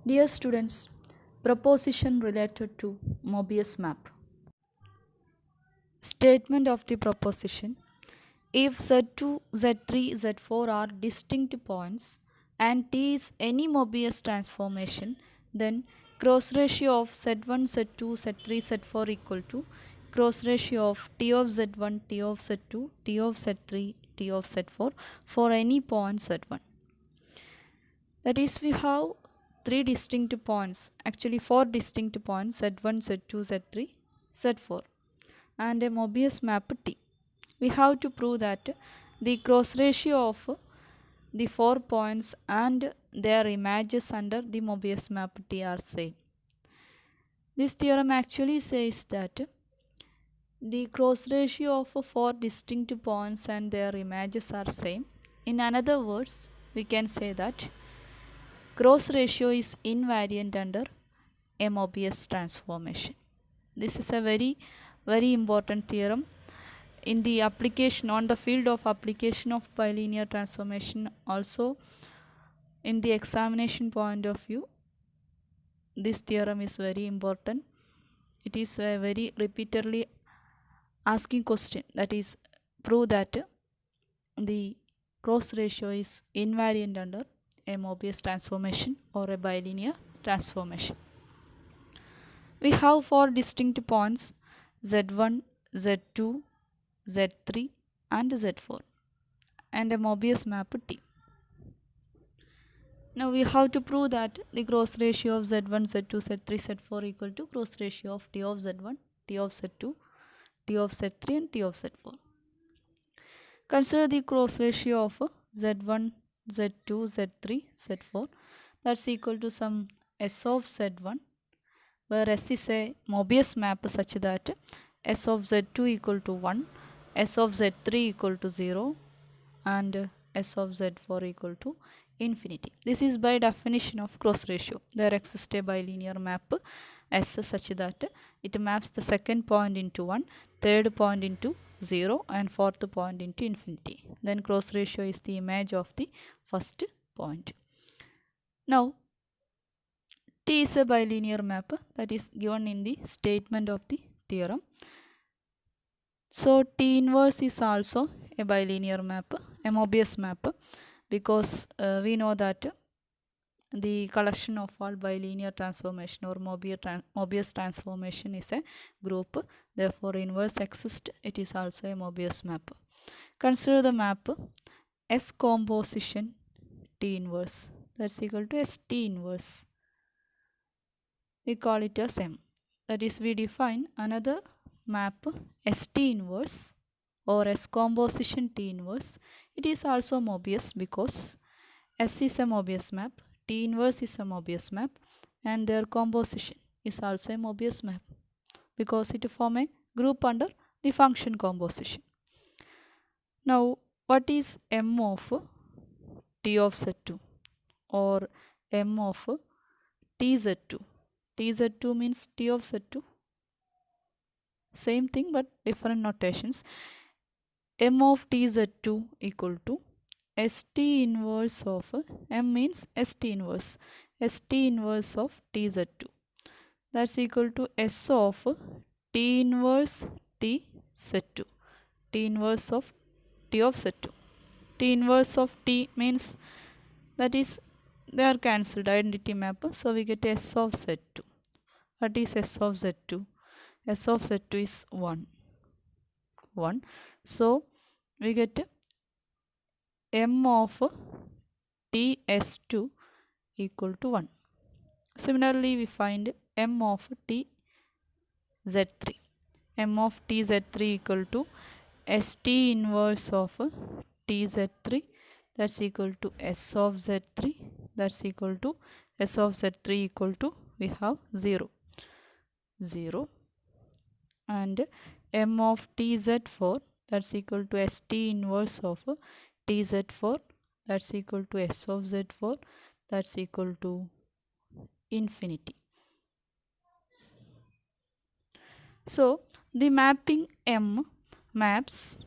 Dear students, proposition related to Mobius map. Statement of the proposition: if Z2, Z3, Z4 are distinct points and T is any Mobius transformation, then cross ratio of Z1, Z2, Z3, Z4 equal to cross ratio of T of Z1, T of Z2, T of Z3, T of Z4 for any point Z1. That is, we have three distinct points, actually four distinct points, Z1, Z2, Z3, Z4, and a Mobius map T. We have to prove that the cross ratio of the 4 points and their images under the Mobius map T are same. This theorem actually says that the cross ratio of 4 distinct points and their images are same. In other words, we can say that cross ratio is invariant under a Mobius transformation. This is a very important theorem in the application, on the field of application of bilinear transformation. Also in the examination point of view, this theorem is very important. It is a very repeatedly asking question, that is, prove that the cross ratio is invariant under a Mobius transformation or a bilinear transformation. We have four distinct points, Z1, Z2, Z3 and Z4, and a Mobius map T. Now we have to prove that the cross ratio of Z1, Z2, Z3, Z4 equal to cross ratio of T of Z1, T of Z2, T of Z3 and T of Z4. Consider the cross ratio of Z1, Z2, Z3, Z4, that's equal to some S of Z1, where S is a Mobius map such that S of Z2 equal to 1, S of Z3 equal to 0 and S of Z4 equal to infinity. This is by definition of cross ratio. There exists a bilinear map S such that it maps the second point into 1, third point into 0 and fourth point into infinity. Then cross ratio is the image of the first point. Now T is a bilinear map that is given in the statement of the theorem. So T inverse is also a bilinear map, a Mobius map, because we know that the collection of all bilinear transformation or Mobius transformation is a group. Therefore inverse exists. It is also a Mobius map. Consider the map S composition T inverse, that's equal to S T inverse. We call it as M. That is, we define another map S T inverse or S composition T inverse. It is also Mobius because S is a Mobius map, T inverse is a Mobius map, and their composition is also a Mobius map because it form a group under the function composition. Now what is M of T of Z2 or M of TZ2? TZ2 means T of Z2. Same thing but different notations. M of TZ2 equal to ST inverse of M means ST inverse. ST inverse of TZ2. That's equal to S of T inverse TZ2. T inverse of T of Z2. T inverse of T means, that is, they are cancelled, identity map. So we get S of Z2. What is S of Z2? S of Z2 is 1. So we get M of TS2 equal to 1. Similarly, we find M of TZ3. M of TZ3 equal to ST inverse of TZ3, that's equal to S of Z3, that's equal to S of Z3 equal to, we have 0, and M of TZ4, that's equal to ST inverse of TZ4, that's equal to S of Z4, that's equal to infinity. So the mapping M maps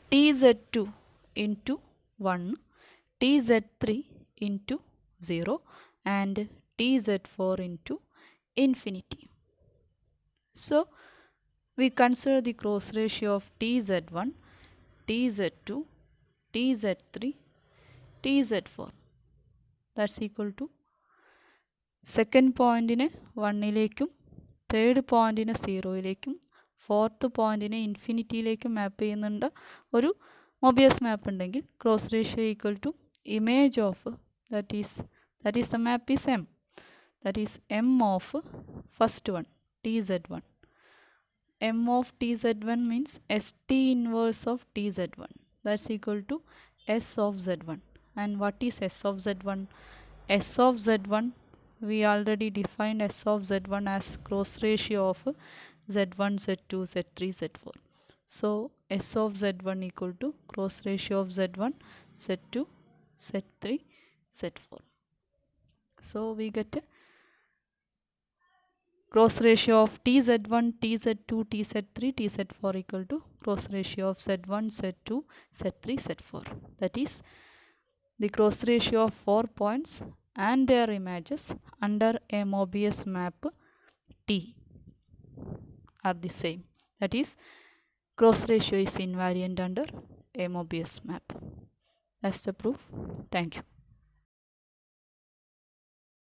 TZ2 into 1, TZ3 into 0 and tz4 into infinity. So we consider the cross ratio of tz1, tz2, tz3, tz4. That's equal to second point in 1 third point in 0 fourth point in infinity map ചെയ്യുന്നുണ്ട് ഒരു Mobius map ഉണ്ടെങ്കിൽ cross ratio equal to image of that is the map is M, that is M of first one tz1. M of tz1 means st inverse of tz1, that's equal to s of z1. And what is s of z1? S of z1, we already defined s of z1 as cross ratio of z1, z2, z3, z4. So s of z1 equal to cross ratio of z1, z2, z3, z4. So we get a cross ratio of tz1, tz2, tz3, tz4 equal to cross ratio of z1, z2, z3, z4. That is the cross ratio of 4 points and their images under a Mobius map T are the same. That is, cross ratio is invariant under a Mobius map. That's the proof. Thank you.